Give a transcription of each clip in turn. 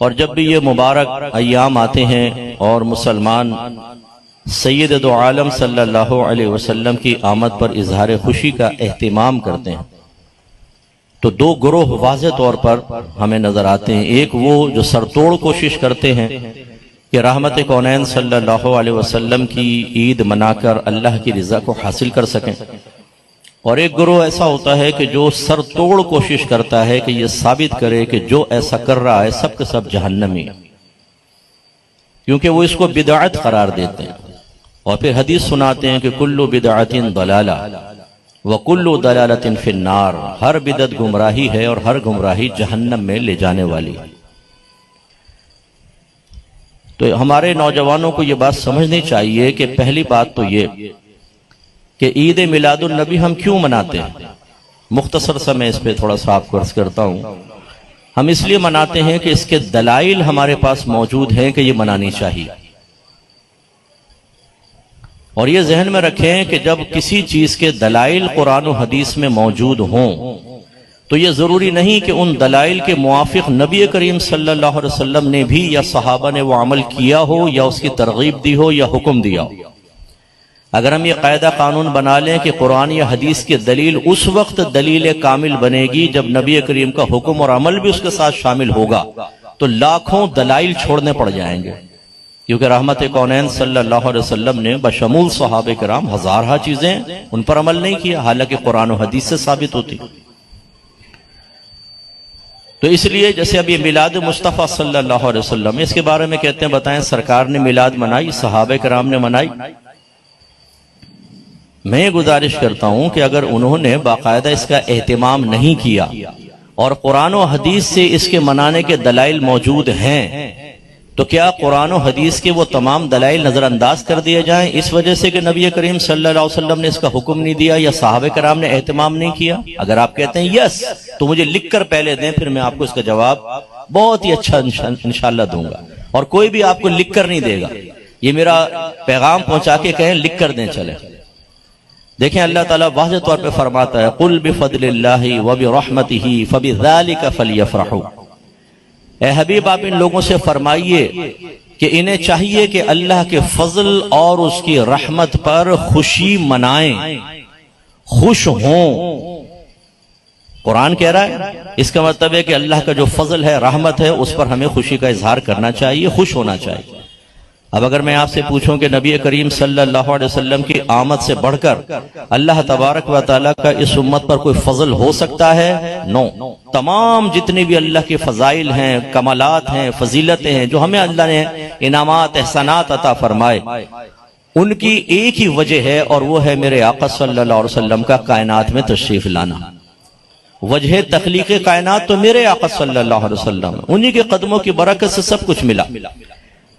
اور جب بھی یہ مبارک ایام آتے ہیں اور مسلمان سید دو عالم صلی اللہ علیہ وسلم کی آمد پر اظہار خوشی کا اہتمام کرتے ہیں تو دو گروہ واضح طور پر ہمیں نظر آتے ہیں۔ ایک وہ جو سرتوڑ کوشش کرتے ہیں کہ رحمت کونین صلی اللہ علیہ وسلم کی عید منا کر اللہ کی رضا کو حاصل کر سکیں، اور ایک گروہ ایسا ہوتا ہے کہ جو سر توڑ کوشش کرتا ہے کہ یہ ثابت کرے کہ جو ایسا کر رہا ہے سب کے سب جہنمی ہے، کیونکہ وہ اس کو بدعت قرار دیتے ہیں اور پھر حدیث سناتے ہیں کہ کل بدعت ضلالہ وکل ضلالۃ فی النار، ہر بدعت گمراہی ہے اور ہر گمراہی جہنم میں لے جانے والی ہے۔ تو ہمارے نوجوانوں کو یہ بات سمجھنی چاہیے کہ پہلی بات تو یہ کہ عید میلاد النبی ہم کیوں مناتے ہیں۔ مختصر سا میں اس پہ تھوڑا سا آپ کو عرض کرتا ہوں۔ ہم اس لیے مناتے ہیں کہ اس کے دلائل ہمارے پاس موجود ہیں کہ یہ منانی چاہیے، اور یہ ذہن میں رکھیں کہ جب کسی چیز کے دلائل قرآن و حدیث میں موجود ہوں تو یہ ضروری نہیں کہ ان دلائل کے موافق نبی کریم صلی اللہ علیہ وسلم نے بھی یا صحابہ نے وہ عمل کیا ہو یا اس کی ترغیب دی ہو یا حکم دیا ہو۔ اگر ہم یہ قاعدہ قانون بنا لیں کہ قرآن یا حدیث کی دلیل اس وقت دلیل کامل بنے گی جب نبی کریم کا حکم اور عمل بھی اس کے ساتھ شامل ہوگا، تو لاکھوں دلائل چھوڑنے پڑ جائیں گے، کیونکہ رحمت کونین صلی اللہ علیہ وسلم نے بشمول صحابہ کرام ہزارہ چیزیں ان پر عمل نہیں کیا، حالانکہ قرآن و حدیث سے ثابت ہوتی۔ تو اس لیے جیسے اب یہ میلاد مصطفیٰ صلی اللہ علیہ وسلم، اس کے بارے میں کہتے ہیں بتائیں سرکار نے میلاد منائی، صحابہ کرام نے منائی؟ میں یہ گزارش کرتا ہوں کہ اگر انہوں نے باقاعدہ اس کا اہتمام نہیں کیا اور قرآن و حدیث سے اس کے منانے کے دلائل موجود ہیں، تو کیا قرآن و حدیث کے وہ تمام دلائل نظر انداز کر دیے جائیں اس وجہ سے کہ نبی کریم صلی اللہ علیہ وسلم نے اس کا حکم نہیں دیا یا صحابہ کرام نے اہتمام نہیں کیا؟ اگر آپ کہتے ہیں یس تو مجھے لکھ کر پہلے دیں، پھر میں آپ کو اس کا جواب بہت ہی اچھا انشاءاللہ دوں گا، اور کوئی بھی آپ کو لکھ کر نہیں دے گا، یہ میرا پیغام پہنچا کے کہیں لکھ کر دیں چلے۔ دیکھیں اللہ تعالیٰ واضح طور پہ فرماتا ہے قُلْ بِفَضْلِ اللَّهِ وَبِرَحْمَتِهِ فَبِذَلِكَ فَلْيَفْرَحُوا، اے حبیب آپ ان لوگوں سے فرمائیے کہ انہیں چاہیے کہ اللہ کے فضل اور اس کی رحمت پر خوشی منائیں، خوش ہوں۔ قرآن کہہ رہا ہے، اس کا مطلب ہے کہ اللہ کا جو فضل ہے، رحمت ہے، اس پر ہمیں خوشی کا اظہار کرنا چاہیے، خوش ہونا چاہیے۔ اب اگر میں آپ سے پوچھوں کہ نبی کریم صلی اللہ علیہ وسلم کی آمد سے بڑھ کر اللہ تبارک و تعالیٰ کا اس امت پر کوئی فضل ہو سکتا ہے؟ نو۔ تمام جتنے بھی اللہ کے فضائل ہیں، کمالات ہیں، فضیلتیں ہیں جو ہمیں اللہ نے انعامات احسانات عطا فرمائے، ان کی ایک ہی وجہ ہے، اور وہ ہے میرے آقا صلی اللہ علیہ وسلم کا کائنات میں تشریف لانا۔ وجہ تخلیق کائنات تو میرے آقا صلی اللہ علیہ وسلم، انہی کے قدموں کی برکت سے سب کچھ ملا۔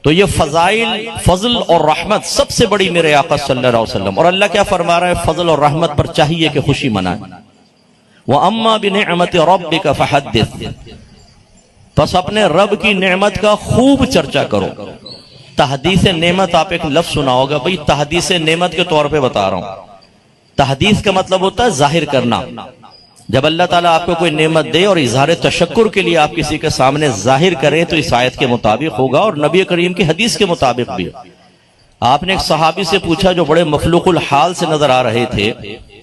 تو یہ فضائل، فضل اور رحمت سب سے بڑی میرے آقا صلی اللہ علیہ وسلم، اور اللہ کیا فرما رہا ہے؟ فضل اور رحمت پر چاہیے کہ خوشی منائیں۔ وَأَمَّا بِنِعْمَةِ رَبِّكَ فَحَدِّثْ، پس اپنے رب کی نعمت کا خوب چرچا کرو۔ تحدیث نعمت، آپ ایک لفظ سنا ہوگا، بھئی تحدیث نعمت کے طور پہ بتا رہا ہوں۔ تحدیث کا مطلب ہوتا ہے ظاہر کرنا۔ جب اللہ تعالیٰ آپ کو کوئی نعمت دے اور اظہار تشکر کے لیے آپ کسی کے سامنے ظاہر کریں تو اس آیت کے مطابق ہوگا اور نبی کریم کی حدیث کے مطابق بھی۔ آپ نے ایک صحابی سے پوچھا جو بڑے مخلوق الحال سے نظر آ رہے تھے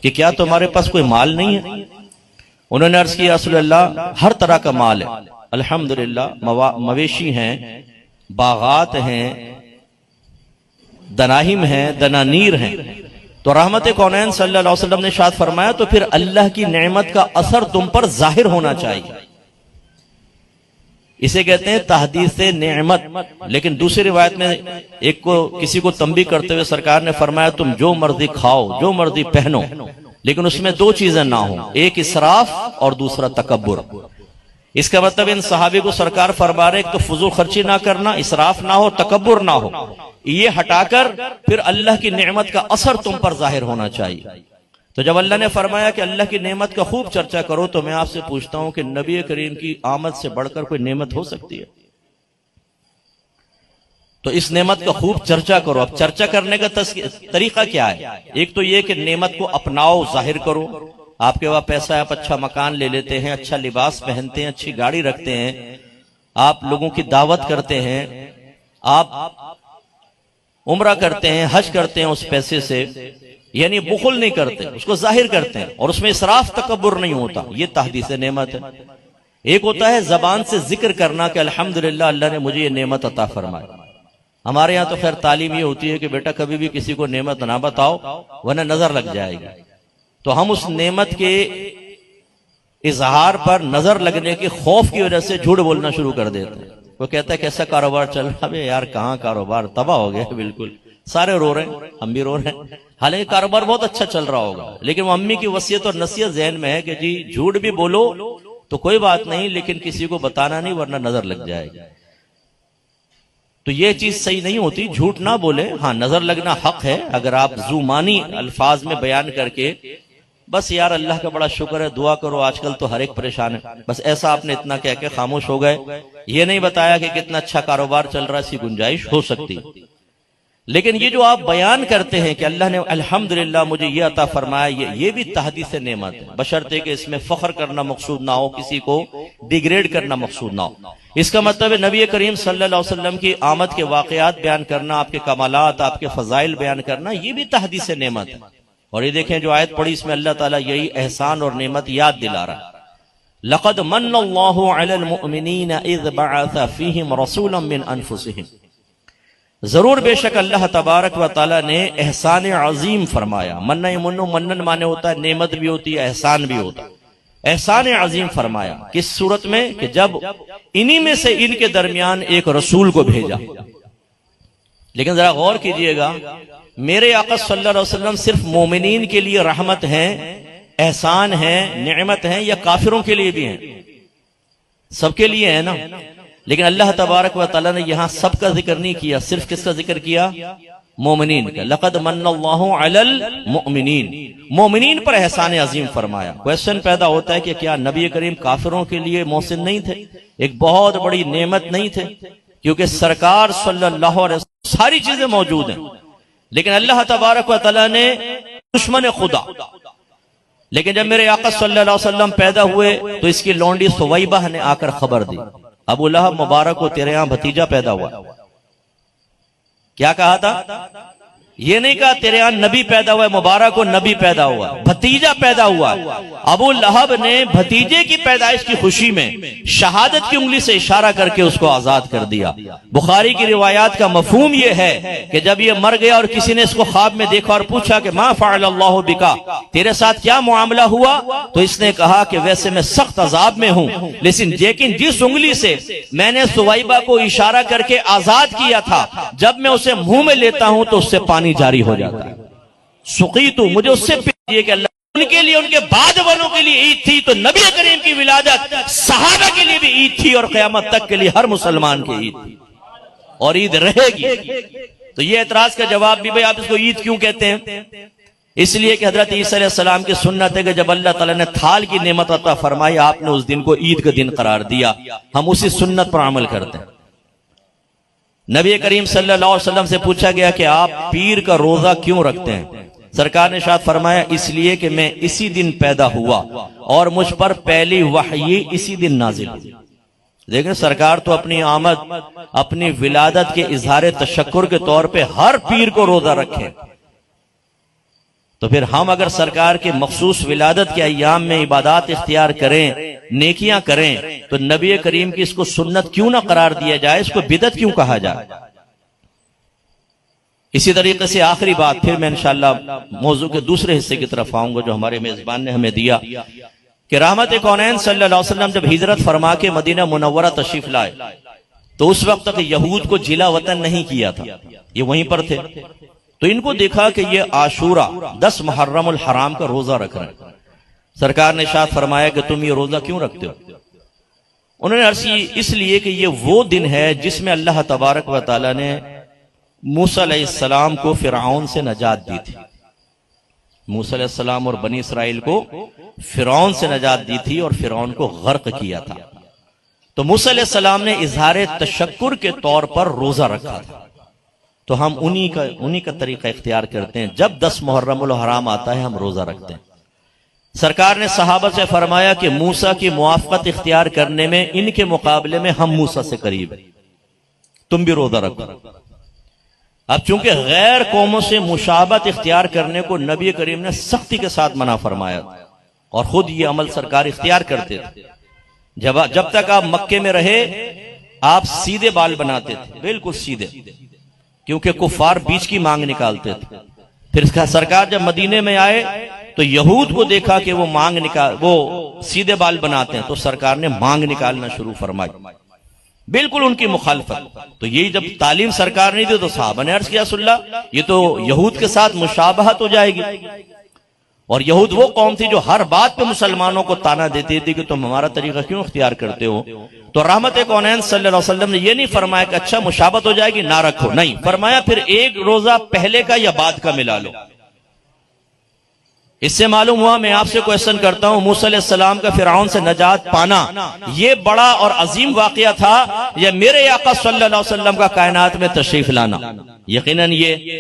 کہ کیا تمہارے پاس کوئی مال نہیں ہے؟ انہوں نے عرض کیا رسول اللہ ہر طرح کا مال ہے، الحمدللہ، مویشی ہیں، باغات ہیں، دناہم ہیں، دنانیر ہیں۔ تو رحمت کونین صلی اللہ علیہ وسلم نے ارشاد فرمایا تو پھر اللہ کی نعمت کا اثر تم پر ظاہر ہونا چاہیے، اسے کہتے ہیں تحدیث نعمت۔ لیکن دوسری روایت میں ایک کو کسی کو تنبیہ کرتے ہوئے سرکار نے فرمایا تم جو مرضی کھاؤ، جو مرضی پہنو، لیکن اس میں دو چیزیں نہ ہوں، ایک اسراف اور دوسرا تکبر۔ اس کا مطلب ان صحابی کو سرکار فرما رہے ایک تو فضول خرچی نہ کرنا، اسراف نہ ہو، تکبر نہ ہو، یہ ہٹا کر پھر اللہ کی نعمت کا اثر تم پر ظاہر ہونا چاہیے۔ تو جب اللہ نے فرمایا کہ اللہ کی نعمت کا خوب چرچا کرو تو میں آپ سے پوچھتا ہوں کہ نبی کریم کی آمد سے بڑھ کر کوئی نعمت ہو سکتی ہے؟ تو اس نعمت کا خوب چرچا کرو۔ اب چرچا کرنے کا طریقہ کیا ہے؟ ایک تو یہ کہ نعمت کو اپناؤ، ظاہر کرو۔ آپ کے پاس پیسہ ہے، آپ اچھا مکان لے لیتے ہیں، اچھا لباس پہنتے ہیں، اچھی گاڑی رکھتے ہیں، آپ لوگوں کی دعوت کرتے ہیں، آپ عمرہ کرتے ہیں، حج کرتے ہیں اس پیسے سے، یعنی بخل نہیں کرتے، اس کو ظاہر کرتے ہیں، اور اس میں اسراف تکبر نہیں ہوتا، یہ تحدیث نعمت ہے۔ ایک ہوتا ہے زبان سے ذکر کرنا کہ الحمدللہ اللہ نے مجھے یہ نعمت عطا فرمائی۔ ہمارے ہاں تو خیر تعلیم یہ ہوتی ہے کہ بیٹا کبھی بھی کسی کو نعمت نہ بتاؤ ورنہ نظر لگ جائے گی، تو ہم اس نعمت کے اظہار پر نظر لگنے کے خوف کی وجہ سے جھوٹ بولنا شروع کر دیتے ہیں۔ وہ کہتا ہے کیسا کاروبار چل رہا ہے؟ یار کہاں کاروبار، تباہ ہو گیا، بالکل سارے رو رہے ہیں، ہم بھی رو رہے ہیں، حالانکہ کاروبار بہت اچھا چل رہا ہوگا، لیکن وہ امی کی وصیت اور نصیحت ذہن میں ہے کہ جی جھوٹ بھی بولو تو کوئی بات نہیں، لیکن کسی کو بتانا نہیں ورنہ نظر لگ جائے گی۔ تو یہ چیز صحیح نہیں ہوتی، جھوٹ نہ بولے، ہاں نظر لگنا حق ہے، اگر آپ زومانی الفاظ میں بیان کر کے بس یار اللہ کا بڑا شکر ہے، دعا کرو، آج کل تو ہر ایک پریشان ہے، بس ایسا آپ نے اتنا کہہ کے خاموش ہو گئے، یہ نہیں بتایا کہ کتنا اچھا کاروبار چل رہا ہے، اس کی گنجائش ہو سکتی۔ لیکن یہ جو آپ بیان کرتے ہیں کہ اللہ نے الحمدللہ مجھے یہ عطا فرمایا، یہ بھی تحدیث نعمت ہے، بشرطے کہ اس میں فخر کرنا مقصود نہ ہو، کسی کو ڈیگریڈ کرنا مقصود نہ ہو۔ اس کا مطلب ہے نبی کریم صلی اللہ علیہ وسلم کی آمد کے واقعات بیان کرنا، آپ کے کمالات، آپ کے فضائل بیان کرنا، یہ بھی تحدیث نعمت ہے۔ اور یہ دیکھیں جو آیت پڑھی اس میں اللہ تعالیٰ یہی احسان اور نعمت یاد دلا رہا ہے۔ لقد من اللہ علی المؤمنین اذ بعث فیہم رسولا من انفسہم، ضرور بے شک اللہ تبارک و تعالیٰ نے احسان عظیم فرمایا۔ منن مانے ہوتا ہے نعمت بھی ہوتی ہے، احسان بھی ہوتا ہے، احسان عظیم فرمایا کس صورت میں کہ جب انہی میں سے ان کے درمیان ایک رسول کو بھیجا۔ لیکن ذرا غور کیجئے گا، میرے آقا صلی اللہ علیہ وسلم صرف مومنین کے لیے رحمت ہیں، احسان ہیں، نعمت ہیں، یا کافروں کے لیے بھی ہیں؟ سب کے لیے ہے نا۔ لیکن اللہ تبارک و تعالیٰ نے یہاں سب کا ذکر نہیں کیا، صرف کس کا ذکر کیا؟ مومنین کا۔ لقد من اللہ علی المؤمنین، مومنین پر احسان عظیم فرمایا۔ کویسچن پیدا ہوتا ہے کہ کیا نبی کریم کافروں کے لیے محسن نہیں تھے؟ ایک بہت بڑی نعمت نہیں تھے؟ کیونکہ سرکار صلی اللہ علیہ وسلم ساری چیزیں موجود ہیں، لیکن اللہ تبارک و تعالیٰ نے دشمن خدا، لیکن جب میرے آقا صلی اللہ علیہ وسلم پیدا ہوئے تو اس کی لونڈی سویبہ نے آ کر خبر دی، ابو لہب مبارک کو تیرے یہاں بھتیجا پیدا ہوا۔ کیا کہا تھا؟ یہ نہیں کہا تیرے یہاں نبی پیدا ہوا ہے، مبارک کو نبی پیدا ہوا، بھتیجا پیدا ہوا۔ ابو لہب نے بھتیجے کی پیدائش کی خوشی میں شہادت کی انگلی سے اشارہ کر کے اس کو آزاد کر دیا۔ بخاری کی روایات کا مفہوم یہ ہے کہ جب یہ مر گیا اور کسی نے اس کو خواب میں دیکھا اور پوچھا کہ ما فعل اللہ بکا، تیرے ساتھ کیا معاملہ ہوا، تو اس نے کہا کہ ویسے میں سخت عذاب میں ہوں، لیکن جس انگلی سے میں نے سویبہ کو اشارہ کر کے آزاد کیا تھا، جب میں اسے منہ میں لیتا ہوں تو اس سے پانی جاری ہو جاتا ہے۔ سقیتو، مجھے اس سے پیجئے کہ اللہ ان کے لیے، ان کے بعد والوں کے لیے عید تھی، تو نبی کریم کی ولادت صحابہ کے لیے بھی عید تھی، اور قیامت تک کے لیے ہر مسلمان کی عید تھی، اور عید رہے گی۔ تو یہ اعتراض کا جواب بھی، بھئی آپ اس کو عید کیوں کہتے ہیں؟ اس لیے کہ حضرت عیسیٰ علیہ السلام کی سنت ہے کہ جب اللہ تعالیٰ نے تھال کی نعمت عطا فرمائی، آپ نے اس دن کو عید کا دن قرار دیا، ہم اسی سنت پر عمل کرتے ہیں۔ نبی کریم صلی اللہ علیہ وسلم سے پوچھا گیا کہ آپ پیر کا روزہ کیوں رکھتے ہیں؟ سرکار نے ارشاد فرمایا اس لیے کہ میں اسی دن پیدا ہوا اور مجھ پر پہلی وحی اسی دن نازل ہوئی۔ دیکھیں سرکار تو اپنی آمد، اپنی ولادت کے اظہار تشکر کے طور پہ ہر پیر کو روزہ رکھے، تو پھر ہم اگر سرکار کے مخصوص ولادت کے ایام میں عبادات اختیار کریں، نیکیاں کریں، تو نبی کریم کی اس کو سنت کیوں نہ قرار دیا جائے، اس کو بدعت کیوں کہا جائے؟ اسی طریقے سے آخری بات، پھر میں انشاءاللہ موضوع کے دوسرے حصے کی طرف آؤں گا جو ہمارے میزبان نے ہمیں دیا، کہ رحمت کونین صلی اللہ علیہ وسلم جب ہجرت فرما کے مدینہ منورہ تشریف لائے تو اس وقت تک یہود کو جلا وطن نہیں کیا تھا، یہ وہیں پر تھے، تو ان کو دیکھا کہ یہ عاشورہ 10 محرم الحرام کا روزہ رکھ رہے ہیں۔ سرکار نے ارشاد فرمایا کہ تم یہ روزہ کیوں رکھتے ہو؟ انہوں نے عرض کی اس لیے کہ یہ وہ دن ہے جس میں اللہ تبارک و تعالی نے موسیٰ علیہ السلام کو فرعون سے نجات دی تھی۔ موسیٰ علیہ السلام اور بنی اسرائیل کو فرعون سے نجات دی تھی اور فرعون کو غرق کیا تھا، تو موسیٰ علیہ السلام نے اظہار تشکر کے طور پر روزہ رکھا تھا، تو ہم انہی کا طریقہ اختیار کرتے ہیں۔ جب 10 محرم الحرام آتا ہے ہم روزہ رکھتے ہیں۔ سرکار نے صحابہ سے فرمایا کہ موسیٰ کی موافقت اختیار کرنے میں ان کے مقابلے میں ہم موسیٰ سے قریب ہیں، تم بھی روزہ رکھو۔ اب چونکہ غیر قوموں سے مشابہت اختیار کرنے کو نبی کریم نے سختی کے ساتھ منع فرمایا اور خود یہ عمل سرکار اختیار کرتے تھے۔ جب تک آپ مکے میں رہے آپ سیدھے بال بناتے تھے، بالکل سیدھے، کیونکہ کفار بیچ کی مانگ نکالتے تھے۔ پھر سرکار جب مدینے میں آئے تو یہود کو دیکھا کہ وہ سیدھے بال بناتے ہیں، تو سرکار نے مانگ نکالنا شروع فرمائی، بالکل ان کی مخالفت۔ تو یہی جب تعلیم سرکار نے دی تو صحابہ نے عرض کیا رسول اللہ یہ تو یہود کے ساتھ مشابہت ہو جائے گی، اور یہود وہ قوم تھی جو ہر بات پہ مسلمانوں کو تانا دیتی تھی کہ تم ہمارا طریقہ کیوں اختیار کرتے ہو۔ تو رحمت کونین صلی اللہ علیہ وسلم نے یہ نہیں فرمایا کہ اچھا مشابہت ہو جائے گی نہ رکھو، نہیں، فرمایا پھر ایک روزہ پہلے کا یا بعد کا ملا لو۔ اس سے معلوم ہوا، میں آپ سے کوشچن کرتا ہوں، موسیٰ علیہ السلام کا فرعون سے نجات پانا یہ بڑا اور عظیم واقعہ تھا یا میرے آقا صلی اللہ علیہ وسلم کا کائنات میں تشریف لانا؟ یقیناً یہ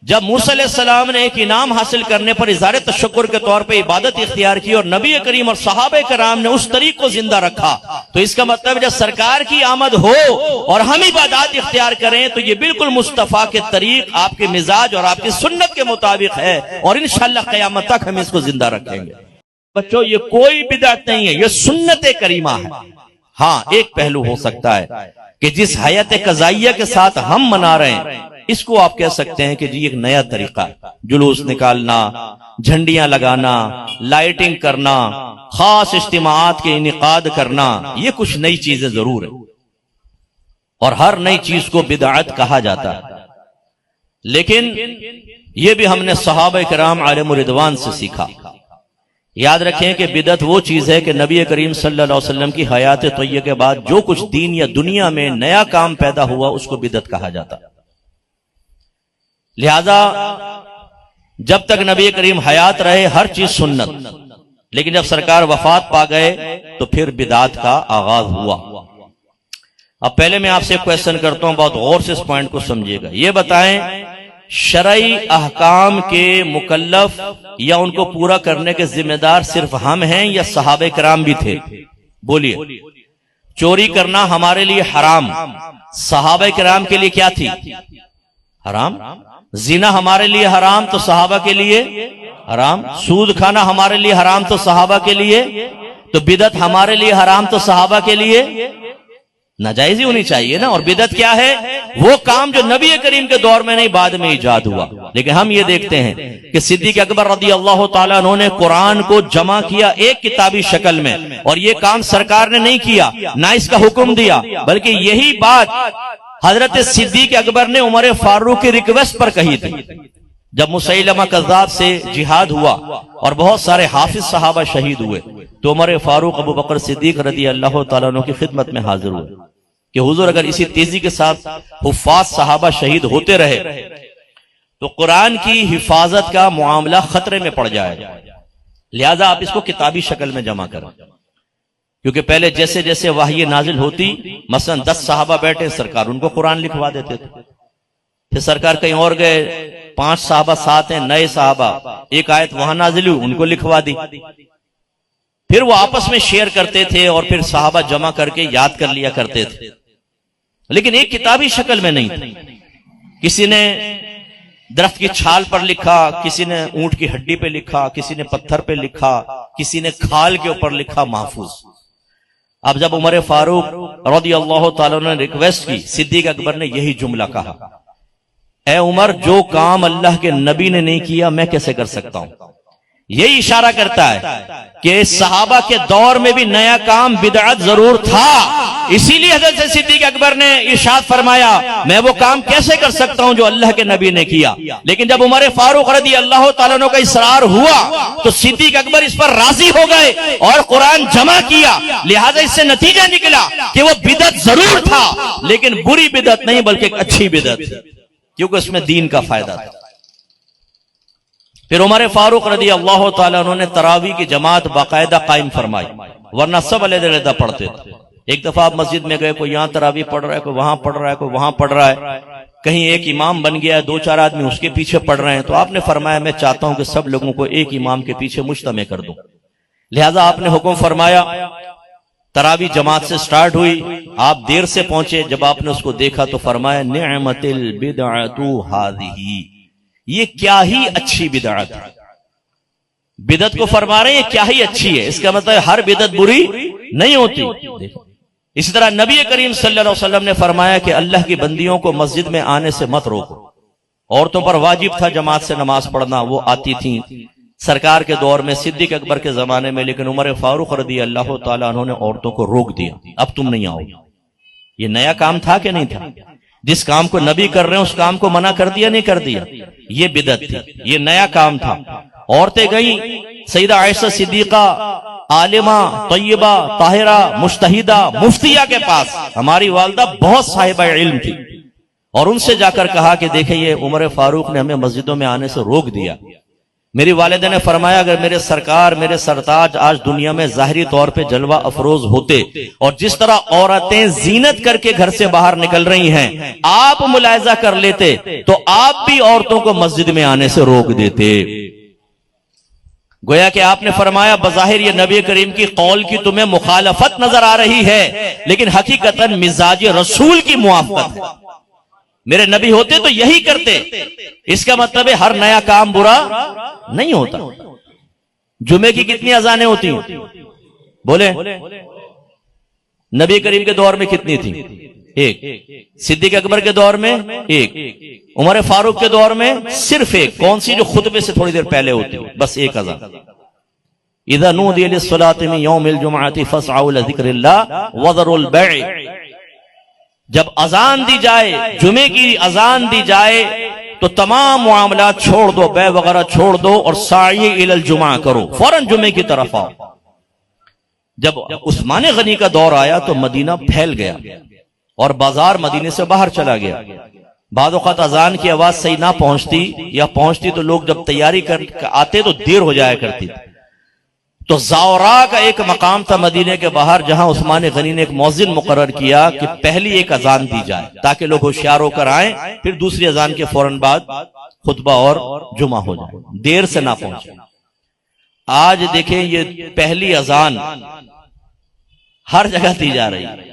جب موسیٰ علیہ السلام نے ایک انعام حاصل کرنے پر اظہار تشکر کے طور پہ عبادت اختیار کی اور نبی کریم اور صحابہ کرام نے اس طریق کو زندہ رکھا، تو اس کا مطلب جب سرکار کی آمد ہو اور ہم عبادات اختیار کریں تو یہ بالکل مصطفیٰ کے طریق، آپ کے مزاج اور آپ کی سنت کے مطابق ہے، اور انشاءاللہ قیامت تک ہم اس کو زندہ رکھیں گے۔ بچوں یہ کوئی بدعت نہیں ہے، یہ سنت کریمہ ہے۔ ہاں ایک پہلو ہو سکتا ہے کہ جس حیات قضائیہ کے ساتھ ہم منا رہے ہیں اس کو آپ کہہ سکتے ہیں کہ جی ایک نیا طریقہ ہے، جلوس نکالنا، جھنڈیاں لگانا، لائٹنگ کرنا، خاص اجتماعات کے انعقاد کرنا، یہ کچھ نئی چیزیں ضرور ہیں، اور ہر نئی چیز کو بدعت کہا جاتا ہے، لیکن یہ بھی ہم نے صحابہ کرام علیہم رضوان سے سیکھا۔ یاد رکھیں کہ بدعت وہ چیز ہے کہ نبی کریم صلی اللہ علیہ وسلم کی حیات طیبہ کے بعد جو کچھ دین یا دنیا میں نیا کام پیدا ہوا اس کو بدعت کہا جاتا۔ لہذا جب تک نبی کریم حیات رہے ہر چیز سنت، لیکن جب سرکار وفات پا گئے تو پھر بدعت کا آغاز ہوا۔ اب پہلے میں آپ سے کویسچن کرتا ہوں، بہت غور سے اس پوائنٹ کو سمجھیے گا، یہ بتائیں شرعی احکام کے مکلف یا ان کو پورا کرنے کے ذمہ دار صرف ہم ہیں یا صحابہ کرام بھی تھے؟ بولیے۔ چوری کرنا ہمارے لیے حرام، صحابہ کرام کے لیے کیا تھی؟ حرام۔ زنا ہمارے لیے حرام تو صحابہ کے لیے حرام۔ سود کھانا ہمارے لیے حرام تو صحابہ کے لیے، تو بدعت ہمارے لیے حرام تو صحابہ کے لیے ناجائز ہی ہونی چاہیے نا۔ اور بدعت کیا ہے؟ وہ کام جو نبی کریم کے دور میں نہیں بعد میں ایجاد ہوا۔ لیکن ہم یہ دیکھتے ہیں کہ صدیق اکبر رضی اللہ تعالیٰ عنہ نے قرآن کو جمع کیا ایک کتابی شکل میں، اور یہ کام سرکار نے نہیں کیا، نہ اس کا حکم دیا، بلکہ یہی بات حضرت صدیق اکبر نے عمر فاروق کی ریکویسٹ پر کہی تھی۔ جب مسیلمہ کذاب سے جہاد ہوا اور بہت سارے حافظ صحابہ شہید ہوئے تو عمر فاروق ابو بکر صدیق رضی اللہ تعالیٰ عنہ کی خدمت میں حاضر ہوئے کہ حضور اگر اسی تیزی کے ساتھ حفاظ صحابہ شہید ہوتے رہے تو قرآن کی حفاظت کا معاملہ خطرے میں پڑ جائے گا، لہذا آپ اس کو کتابی شکل میں جمع کریں۔ کیونکہ پہلے جیسے جیسے وحی نازل ہوتی، مثلا 10 صحابہ بیٹھے، سرکار ان کو قرآن لکھوا دیتے تھے، پھر سرکار کہیں اور گئے، 5 صحابہ ساتھ ہیں نئے صحابہ، ایک آیت وہاں نازل ہوئی ان کو لکھوا دی، پھر وہ آپس میں شیئر کرتے تھے اور پھر صحابہ جمع کر کے یاد کر لیا کرتے تھے، لیکن ایک کتابی شکل میں نہیں تھی۔ کسی نے درخت کی چھال پر لکھا، کسی نے اونٹ کی ہڈی پہ لکھا، کسی نے پتھر پہ لکھا، کسی نے کھال کے اوپر لکھا، محفوظ۔ اب جب عمر فاروق رضی اللہ تعالیٰ نے ریکویسٹ کی، صدیق اکبر نے یہی جملہ کہا، اے عمر جو کام اللہ کے نبی نے نہیں کیا میں کیسے کر سکتا ہوں؟ یہی اشارہ کرتا ہے کہ صحابہ کے دور میں بھی نیا کام بدعت ضرور تھا، اسی لیے حضرت صدیق اکبر نے ارشاد فرمایا میں وہ کام کیسے کر سکتا ہوں جو اللہ کے نبی نے کیا۔ لیکن جب عمر فاروق رضی اللہ تعالیٰ عنہ کا اصرار ہوا تو صدیق اکبر اس پر راضی ہو گئے اور قرآن جمع کیا، لہذا اس سے نتیجہ نکلا کہ وہ بدعت ضرور تھا لیکن بری بدعت نہیں بلکہ ایک اچھی بدعت تھی، کیونکہ اس میں دین کا فائدہ تھا۔ پھر عمر فاروق رضی اللہ تعالیٰ عنہ نے تراویح کی جماعت باقاعدہ قائم فرمائی، ورنہ سب علیحدہ علیحدہ پڑھتے تھے۔ ایک دفعہ آپ مسجد میں گئے، کوئی یہاں تراویح پڑھ رہا ہے، کوئی وہاں پڑھ رہا ہے، کوئی وہاں پڑھ رہا ہے، کہیں ایک امام بن گیا ہے، 2-4 آدمی اس کے پیچھے پڑھ رہے ہیں، تو آپ نے فرمایا میں چاہتا ہوں کہ سب لوگوں کو ایک امام کے پیچھے مجتمع کر دوں۔ لہذا آپ نے حکم فرمایا، تراویح جماعت سے سٹارٹ ہوئی، آپ دیر سے پہنچے، جب آپ نے اس کو دیکھا تو فرمایا نعمت البدعۃ ھذہ، یہ کیا ہی اچھی بدعت ہے۔ بدعت کو فرما رہے ہیں کیا ہی اچھی ہے، اس کا مطلب ہر بدعت بری نہیں ہوتی۔ اسی طرح نبی کریم صلی اللہ علیہ وسلم نے فرمایا کہ اللہ کی بندیوں کو مسجد میں آنے سے مت روکو۔ عورتوں پر واجب تھا جماعت سے نماز پڑھنا، وہ آتی تھیں سرکار کے دور میں، صدیق اکبر کے زمانے میں، لیکن عمر فاروق رضی اللہ تعالیٰ عنہ نے عورتوں کو روک دیا، اب تم نہیں آؤ۔ یہ نیا کام تھا کہ نہیں تھا؟ جس کام کو نبی کر رہے ہیں اس کام کو منع کر دیا نہیں کر دیا؟ یہ بدعت تھی، یہ نیا کام تھا۔ عورتیں گئیں، سیدہ عائشہ صدیقہ عالمہ طیبہ طاہرہ مجتہدہ مفتیہ کے پاس، ہماری والدہ بہت صاحبہ علم تھی، اور ان سے جا کر کہا کہ دیکھیں یہ عمر فاروق نے ہمیں مسجدوں میں آنے سے روک دیا۔ میری والدہ نے فرمایا اگر میرے سرکار میرے سرتاج آج دنیا میں ظاہری طور پہ جلوہ افروز ہوتے، اور جس طرح عورتیں زینت کر کے گھر سے باہر نکل رہی ہیں آپ ملاحظہ کر لیتے تو آپ بھی عورتوں کو مسجد میں آنے سے روک دیتے۔ گویا کہ آپ نے فرمایا بظاہر یہ نبی کریم کی قول کی تمہیں مخالفت نظر آ رہی ہے، لیکن حقیقتاً مزاج رسول کی موافقت ہے۔ میرے نبی ہوتے تو یہی کرتے، اس کا مطلب ہے ہر نیا کام برا نہیں ہوتا۔ جمعے کی کتنی اذانیں ہوتی ہیں بولے؟ نبی کریم کے دور میں کتنی تھی؟ ایک۔ صدیق اکبر کے دور میں ایک، عمر فاروق کے دور میں صرف ایک۔ کون سی؟ جو خطبے سے تھوڑی دیر پہلے ہوتی، بس ایک اذان۔ اذا نودی للصلاۃ من یوم الجمعۃ فاسعوا الی ذکر اللہ وذروا البیع، جب اذان دی جائے، جمعے کی اذان دی جائے تو تمام معاملات چھوڑ دو، بے وغیرہ چھوڑ دو، اور سعی الی الجمعہ کرو، فوراً جمعے کی طرف آؤ۔ جب عثمان غنی کا دور آیا تو مدینہ پھیل گیا اور بازار مدینے سے باہر چلا گیا۔ بعض اوقات اذان کی آواز صحیح نہ پہنچتی، یا پہنچتی تو لوگ جب تیاری کر آتے تو دیر ہو جایا کرتی۔ تو زاورا کا ایک مقام تھا مدینے کے باہر، جہاں عثمان غنی نے ایک مؤذن مقرر کیا کہ پہلی ایک اذان دی جائے تاکہ لوگ ہوشیار ہو کر آئیں، پھر دوسری اذان کے فوراً بعد خطبہ اور جمعہ ہو جائے، دیر سے نہ پہنچے۔ آج دیکھیں یہ پہلی اذان ہر جگہ دی جا رہی ہے،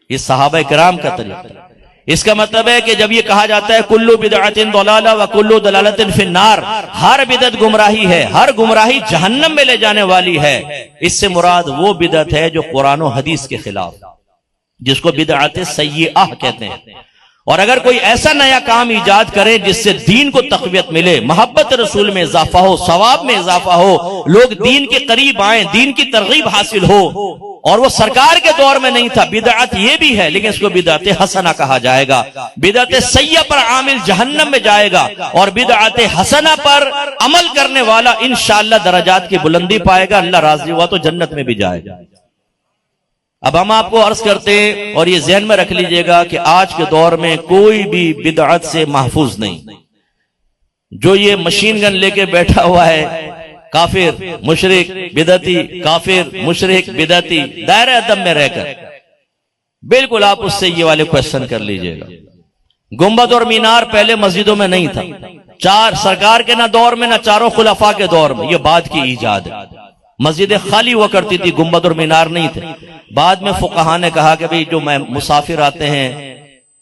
یہ صحابہ کرام کا طریقہ۔ اس کا مطلب ہے کہ جب یہ کہا جاتا ہے کلو بدعت ضلالہ و کلو ضلالۃ فی النار، ہر بدعت گمراہی ہے، ہر گمراہی جہنم میں لے جانے والی ہے، اس سے مراد وہ بدعت ہے جو قرآن و حدیث کے خلاف، جس کو بدعت سیئہ کہتے ہیں۔ اور اگر کوئی ایسا نیا کام ایجاد کرے جس سے دین کو تقویت ملے، محبت رسول میں اضافہ ہو، ثواب میں اضافہ ہو، لوگ دین کے قریب آئیں، دین کی ترغیب حاصل ہو، اور وہ سرکار کے دور میں نہیں تھا، بدعت یہ بھی ہے لیکن اس کو بدعت حسنہ کہا جائے گا۔ بدعت سیئہ پر عامل جہنم میں جائے گا، اور بدعت حسنہ پر عمل کرنے والا انشاءاللہ درجات کی بلندی پائے گا، اللہ راضی ہوا تو جنت میں بھی جائے گا۔ اب ہم آپ کو عرض کرتے ہیں، اور یہ ذہن میں رکھ لیجئے گا کہ آج کے دور میں کوئی بھی بدعت سے محفوظ نہیں۔ جو یہ مشین گن لے کے بیٹھا ہوا ہے، کافر مشرک بدعتی، کافر مشرک بدعتی، دائرہ ادب میں رہ کر بالکل آپ اس سے یہ والے کوشچن کر لیجئے گا۔ گنبد اور مینار پہلے مسجدوں میں نہیں تھا، چار سرکار کے نہ دور میں نہ چاروں خلفاء کے دور میں، یہ بعد کی ایجاد ہے۔ مسجدیں خالی ہوا کرتی تھی، گنبد اور مینار نہیں تھے۔ بعد میں فقہاء نے کہا کہ بھئی جو مسافر آتے ہیں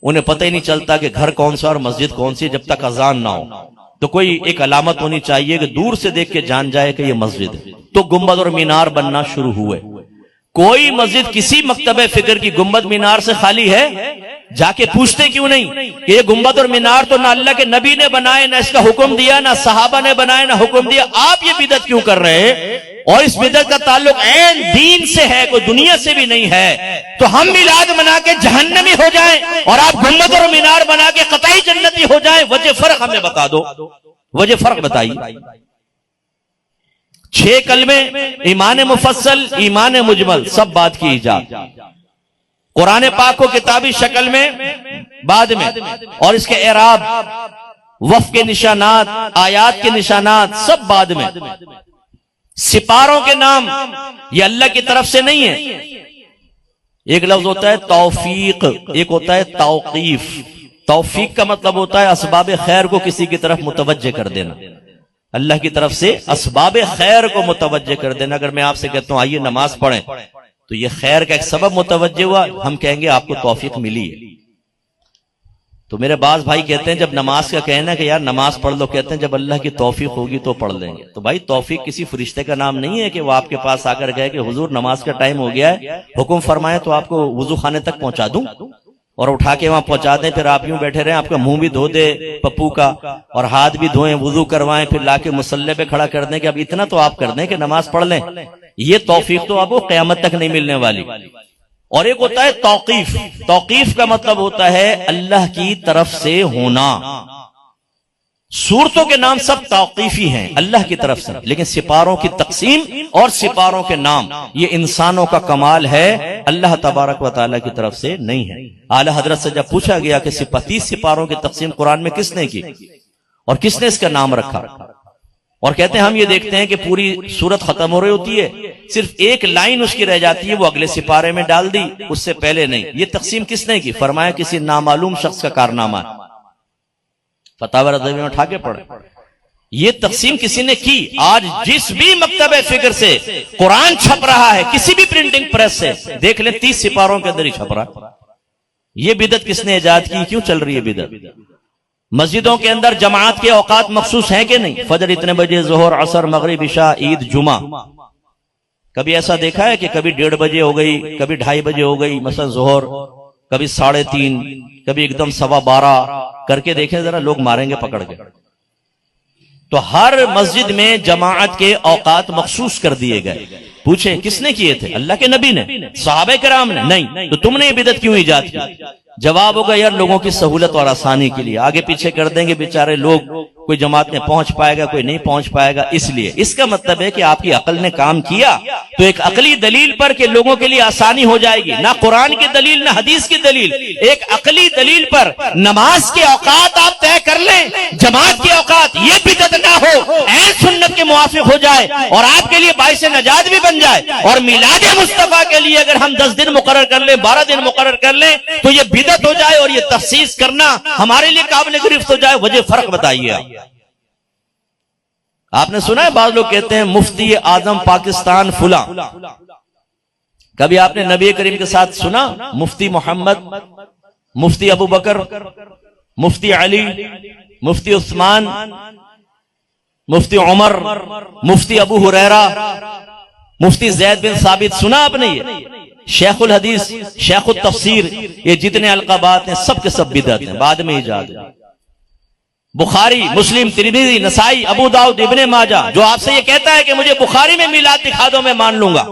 انہیں پتہ ہی نہیں چلتا کہ گھر کون سا اور مسجد کون سی جب تک اذان نہ ہو، تو کوئی ایک علامت ہونی چاہیے کہ دور سے دیکھ کے جان جائے کہ یہ مسجد ہے، تو گنبد اور مینار بننا شروع ہوئے۔ کوئی مسجد کسی مکتبہ فکر کی گنبد مینار سے خالی ہے؟ جا کے پوچھتے کیوں نہیں کہ یہ گنبد اور مینار تو نہ اللہ کے نبی نے بنائے، نہ اس کا حکم دیا، نہ صحابہ نے بنائے، نہ حکم دیا، آپ یہ بدعت کیوں کر رہے ہیں؟ اور اس بدعت کا تعلق عین دین سے ہے، کوئی دنیا سے بھی نہیں ہے۔ تو ہم میلاد بنا کے جہنمی ہو جائیں اور آپ گنبد اور مینار بنا کے قطعی جنتی ہو جائیں، وجہ فرق ہمیں بتا دو، وجہ فرق بتائیے۔ 6 کلمے، ایمان مفصل، ایمان مجمل، سب بات کی ایجاد۔ قرآن پاک کو کتابی شکل میں بعد میں، اور اس کے اعراب، وقف کے نشانات، آیات کے نشانات سب بعد میں۔ سپاروں کے نام یہ اللہ کی طرف سے نہیں ہے۔ ایک لفظ ہوتا ہے توفیق، ایک ہوتا ہے توقیف۔ توفیق کا مطلب ہوتا ہے اسباب خیر کو کسی کی طرف متوجہ کر دینا۔ اللہ کی طرف سے اسباب خیر کو متوجہ کر دینا. اگر میں آپ سے کہتا ہوں آئیے نماز پڑھیں تو یہ خیر کا ایک سبب متوجہ ہوا, ہم کہیں گے آپ کو توفیق ملی ہے. تو میرے بعض بھائی کہتے ہیں جب نماز کا کہنا کہ یار نماز پڑھ لو, کہتے ہیں جب اللہ کی توفیق ہوگی تو پڑھ لیں گے. تو بھائی توفیق کسی فرشتے کا نام نہیں ہے کہ وہ آپ کے پاس آ کر گئے کہ حضور نماز کا ٹائم ہو گیا ہے, حکم فرمائے تو آپ کو وضو خانے تک پہنچا دوں اور اٹھا کے وہاں پہنچا دیں, پھر آپ یوں بیٹھے رہیں, آپ کا منہ بھی دھو دے پپو کا اور ہاتھ بھی دھوئیں, وضو کروائیں, پھر لا کے مصلی پہ کھڑا کر دیں کہ اب اتنا تو آپ کر دیں کہ نماز پڑھ لیں. یہ توفیق تو آپ کو قیامت تک نہیں ملنے والی. اور ایک ہوتا ہے توقیف. توقیف کا مطلب ہوتا ہے اللہ کی طرف سے ہونا. صورتوں کے نام سب توقیفی ہیں اللہ کی طرف سے, لیکن سپاروں کی تقسیم اور سپاروں کے نام یہ انسانوں کا کمال ہے, اللہ تبارک و تعالیٰ کی طرف سے نہیں ہے. اعلی حضرت سے جب پوچھا گیا کہ 30 سپاروں کی تقسیم قرآن میں کس نے کی اور کس نے اس کا نام رکھا, اور کہتے ہیں ہم یہ دیکھتے ہیں کہ پوری سورت ختم ہو رہی ہوتی ہے, صرف ایک لائن اس کی رہ جاتی ہے, وہ اگلے سپارے میں ڈال دی, اس سے پہلے نہیں. یہ تقسیم کس نے کی؟ فرمایا کسی نامعلوم شخص کا کارنامہ ہے. فتاوی رضوی میں اٹھا کے پڑھ, یہ تقسیم کسی نے کی. آج جس بھی مکتب فکر سے قرآن چھپ رہا ہے, کسی بھی پرنٹنگ پریس سے دیکھ لیں 30 سپاروں کے اندر ہی چھپ رہا. یہ بدعت کس نے ایجاد کی؟ کیوں چل رہی ہے بدعت؟ مسجدوں کے اندر جماعت کے اوقات مخصوص ہیں کہ نہیں؟ فجر اتنے بجے, ظہر, عصر, مغرب, عشاء, عید, جمعہ. کبھی ایسا دیکھا ہے کہ کبھی 1:30 بجے ہو گئی, کبھی 2:30 بجے ہو گئی مثلا ظہر, کبھی 3:30, کبھی ایک دم 12:15 کر کے دیکھیں ذرا, لوگ ماریں گے پکڑ کے. تو ہر مسجد میں جماعت کے اوقات مخصوص کر دیے گئے. پوچھیں کس نے کیے تھے؟ اللہ کے نبی نے, صحابہ کرام نے؟ نہیں. تو تم نے یہ بدعت کیوں ایجاد کی؟ جواب ہوگا یار لوگوں کی سہولت اور آسانی کے لیے, آگے پیچھے کر دیں گے بیچارے لوگ, کوئی جماعت میں پہنچ پائے گا, کوئی نہیں پہنچ پائے گا, اس لیے. اس کا مطلب ہے کہ آپ کی عقل نے کام کیا تو ایک عقلی دلیل پر کہ لوگوں کے لیے آسانی ہو جائے گی, نہ قرآن کی دلیل نہ حدیث کی دلیل, ایک عقلی دلیل پر نماز کے اوقات آپ طے کر لیں, جماعت کے اوقات, یہ بدعت نہ ہو, عین سنت کے موافق ہو جائے اور آپ کے لیے باعث نجات بھی بن جائے. اور میلاد مصطفیٰ کے لیے اگر ہم 10 دن مقرر کر لیں, 12 دن مقرر کر لیں تو یہ بدعت ہو جائے اور یہ تخصیص کرنا ہمارے لیے قابل گرفت ہو جائے. وجہ فرق بتائیے. آپ نے سنا ہے بعض لوگ کہتے ہیں مفتی اعظم پاکستان فلاں. کبھی آپ نے نبی کریم کے ساتھ سنا مفتی محمد, مفتی ابو بکر, مفتی علی, مفتی عثمان, مفتی عمر, مفتی ابو ہریرہ, مفتی زید بن ثابت؟ سنا آپ نے؟ یہ شیخ الحدیث, شیخ التفسیر, یہ جتنے القابات ہیں سب کے سب بدعت ہیں, بعد میں ایجاد ہے. بخاری, مسلم, ترمذی, نسائی, ابو داؤد, ابن ماجہ, جو آپ سے یہ کہتا ہے کہ مجھے بخاری میں میلاد دکھا دو میں مان لوں گا,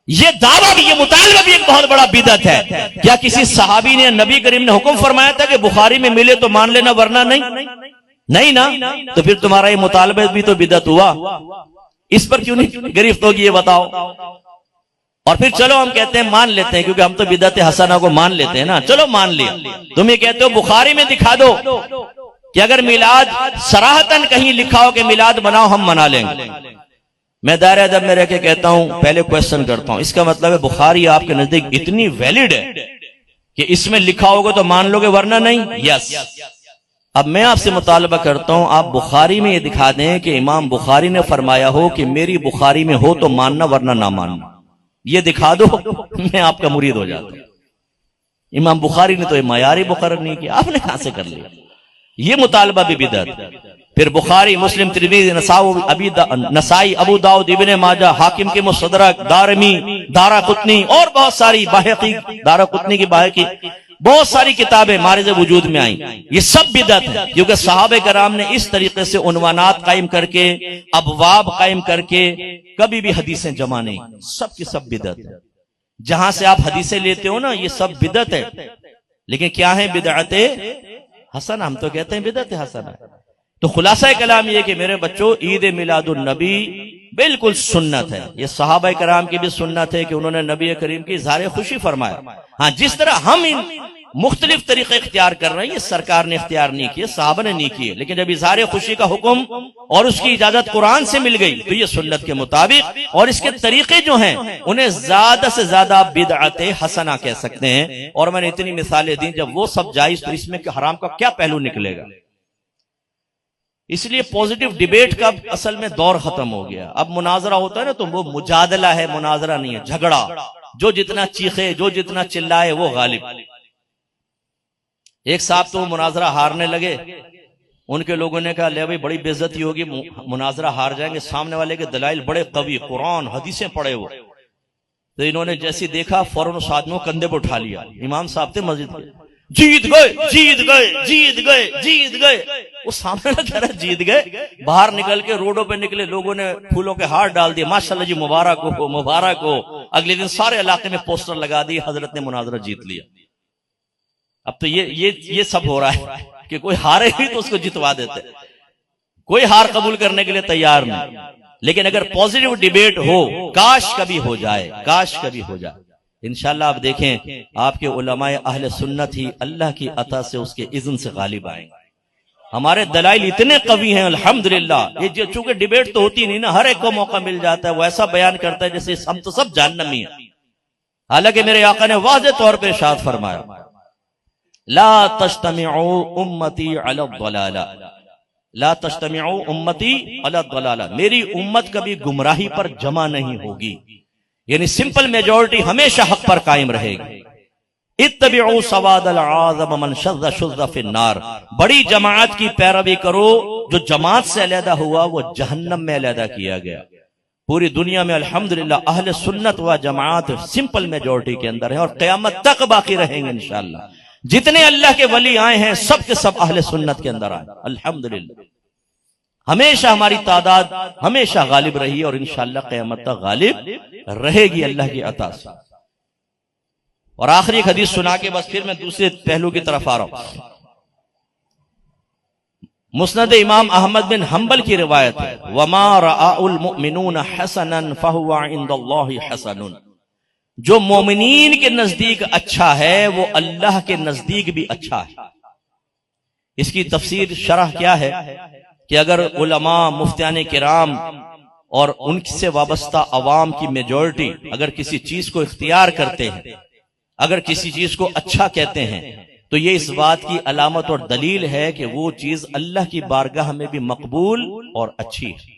یہ دعویٰ بھی, یہ مطالبہ بھی ایک بہت بڑا بدعت ہے. کیا کسی صحابی نے, نبی کریم نے حکم فرمایا تھا کہ بخاری میں ملے تو مان لینا ورنہ نہیں؟ نہیں نا. تو پھر تمہارا یہ مطالبہ بھی تو بدعت ہوا. اس پر کیوں نہیں گرفت ہوگی یہ بتاؤ؟ اور پھر چلو ہم کہتے ہیں مان لیتے ہیں کیونکہ ہم تو بدعت حسنہ کو مان لیتے ہیں نا, چلو مان لیا. تم یہ کہتے ہو بخاری میں دکھا دو کہ اگر میلاد صراحتاً کہیں لکھا ہو کہ میلاد مناؤ, ہم منا لیں گے. میں دائرہ ادب میں رہ کے کہتا ہوں, پہلے کوشچن کرتا ہوں, اس کا مطلب ہے بخاری آپ کے نزدیک اتنی ویلڈ ہے کہ اس میں لکھا ہوگا تو مان لو گے ورنہ نہیں؟ یس. اب میں آپ سے مطالبہ کرتا ہوں, آپ بخاری میں یہ دکھا دیں کہ امام بخاری نے فرمایا ہو کہ میری بخاری میں ہو تو ماننا ورنہ نہ ماننا, یہ دکھا دو, میں آپ کا مرید ہو جاتا ہوں. امام بخاری نے تو یہ معیاری مقرر نہیں کیا, آپ نے کہاں سے کر لیا؟ یہ مطالبہ بھی بدعت. پھر بخاری, مسلم, ترمذی, نسائی, ابو داؤد, ابن ماجہ, حاکم کے مستدرک, دارمی, دارقطنی اور بہت ساری, باہقی, دارقطنی کی باہقی, بہت ساری کتابیں مارز وجود میں آئیں. یہ سب بدعت ہے کیونکہ صحابہ کرام نے اس طریقے سے عنوانات قائم کر کے, ابواب قائم کر کے کبھی بھی حدیثیں جمع نہیں. سب کی سب بدعت ہے. جہاں سے آپ حدیثیں لیتے ہو نا یہ سب بدعت ہے. لیکن کیا ہے بدعت حسن؟ ہم تو کہتے ہیں بدعت حسن ہے. تو خلاصہ کلام یہ کہ میرے بچوں, عید میلاد النبی بالکل سنت ہے. یہ صحابہ کرام کی بھی سنت ہے کہ انہوں نے نبی کریم کی اظہار خوشی فرمایا. ہاں, جس طرح ہم مختلف طریقے اختیار کر رہے ہیں یہ سرکار نے اختیار نہیں کیے, صحابہ نے نہیں کیے. لیکن جب اظہار خوشی کا حکم اور اس کی اجازت قرآن سے مل گئی تو یہ سنت کے مطابق, اور اس کے طریقے جو ہیں انہیں زیادہ سے زیادہ بدعت حسنہ کہہ سکتے ہیں. اور میں نے اتنی مثالیں دیں, جب وہ سب جائز تو اس میں حرام کا کیا پہلو نکلے گا؟ اس لیے پوزیٹو ڈیبیٹ کا اصل میں دور ختم ہو گیا. اب مناظرہ ہوتا ہے نا تو وہ مجادلہ ہے، مناظرہ نہیں ہے، جھگڑا. جو جتنا چیخے، جو جتنا چلائے وہ غالب. ایک صاحب تو مناظرہ ہارنے لگے، ان کے لوگوں نے کہا لے بھائی بڑی بے عزتی ہوگی، مناظرہ ہار جائیں گے، سامنے والے کے دلائل بڑے قوی، قرآن حدیثیں پڑھے وہ. تو انہوں نے جیسی دیکھا فوراً اس آدمی کو کندھے پہ اٹھا لیا. امام صاحب تھے مسجد کے، جیت گئے جیت گئے جیت گئے جیت گئے. وہ سامنے نہ کہہ رہا جیت گئے. باہر نکل کے روڈوں پہ نکلے، لوگوں نے پھولوں کے ہار ڈال دیے، ماشاءاللہ جی مبارک ہو مبارک ہو. اگلے دن سارے علاقے میں پوسٹر لگا دیے، حضرت نے مناظرہ جیت لیا. اب تو یہ سب ہو رہا ہے کہ کوئی ہارے ہی تو اس کو جتوا دیتے، کوئی ہار قبول کرنے کے لیے تیار نہیں. لیکن اگر پوزیٹو ڈیبیٹ ہو، کاش کبھی ہو جائے، کاش کبھی ہو جائے. انشاءاللہ آپ دیکھیں آپ کے علماء اہل سنت ہی اللہ کی عطا سے اس کے اذن سے غالب آئیں گے. ہمارے دلائل اتنے قوی ہیں الحمدللہ. یہ چونکہ ڈیبیٹ تو ہوتی نہیں نا، ہر ایک کو موقع مل جاتا ہے، وہ ایسا بیان کرتا ہے جیسے ہم تو سب جہنمی ہیں. حالانکہ میرے آقا نے واضح طور پہ ارشاد فرمایا لا تجتمع امتی علی الضلالہ، لا تجتمع امتی علی الضلالہ، میری امت کبھی گمراہی پر جمع نہیں ہوگی. یعنی سمپل میجورٹی ہمیشہ حق پر قائم رہے گی. اتبعوا سواد العظم من شذ شذ فی النار، بڑی جماعت کی پیروی کرو، جو جماعت سے علیحدہ ہوا وہ جہنم میں علیحدہ کیا گیا. پوری دنیا میں الحمدللہ اہل سنت و جماعت سمپل میجورٹی کے اندر ہے اور قیامت تک باقی رہیں گے انشاءاللہ. جتنے اللہ کے ولی آئے ہیں سب کے سب اہل سنت کے اندر آئے الحمدللہ. ہمیشہ ہماری تعداد ہمیشہ غالب رہی اور انشاءاللہ قیامت تک غالب رہے گی اللہ کی عطا سے. اور آخری ایک حدیث سنا کے بس پھر میں دوسرے پہلو کی طرف آ رہا ہوں. مسند امام احمد بن حنبل کی روایت ہے وما رأى المؤمنون حسنا فهو عند الله حسن، جو مومنین کے نزدیک اچھا ہے وہ اللہ کے نزدیک بھی اچھا ہے. اس کی تفسیر شرح کیا ہے کہ اگر علماء مفتیان کرام اور ان سے وابستہ عوام کی میجورٹی اگر کسی چیز کو اختیار کرتے ہیں، اگر کسی چیز کو اچھا کہتے ہیں، تو یہ اس بات کی علامت اور دلیل ہے کہ وہ چیز اللہ کی بارگاہ میں بھی مقبول اور اچھی ہے.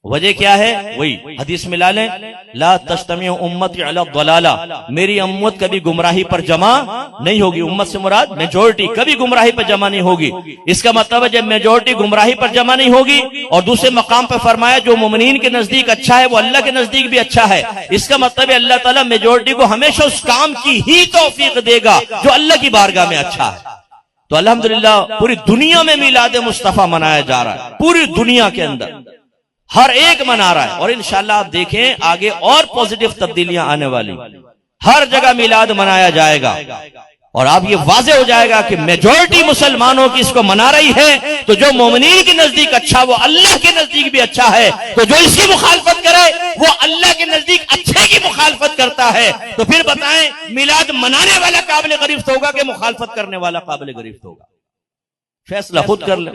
وجہ کیا ہے؟ وہی حدیث ملا لیں لا تجتمع امتی علی الضلالہ، میری امت کبھی گمراہی پر جمع نہیں ہوگی. امت سے مراد میجورٹی کبھی گمراہی پر جمع نہیں ہوگی. اس کا مطلب ہے جب میجورٹی گمراہی پر جمع نہیں ہوگی، اور دوسرے مقام پہ فرمایا جو مومنین کے نزدیک اچھا ہے وہ اللہ کے نزدیک بھی اچھا ہے. اس کا مطلب ہے اللہ تعالیٰ میجورٹی کو ہمیشہ اس کام کی ہی توفیق دے گا جو اللہ کی بارگاہ میں اچھا ہے. تو الحمدللہ پوری دنیا میں میلاد مصطفیٰ منایا جا رہا ہے، پوری دنیا کے اندر ہر ایک منا رہا ہے. اور انشاءاللہ آپ دیکھیں آگے اور پوزیٹو تبدیلیاں آنے والی، ہر جگہ میلاد منایا جائے گا. اور اب یہ واضح ہو جائے گا کہ میجورٹی مسلمانوں کی اس کو منا رہی ہے، تو جو مومنین کے نزدیک اچھا وہ اللہ کے نزدیک بھی اچھا ہے. تو جو اس کی مخالفت کرے وہ اللہ کے نزدیک اچھے کی مخالفت کرتا ہے. تو پھر بتائیں میلاد منانے والا قابل گرفت ہوگا کہ مخالفت کرنے والا قابل گرفت ہوگا؟ فیصلہ خود کر لیں.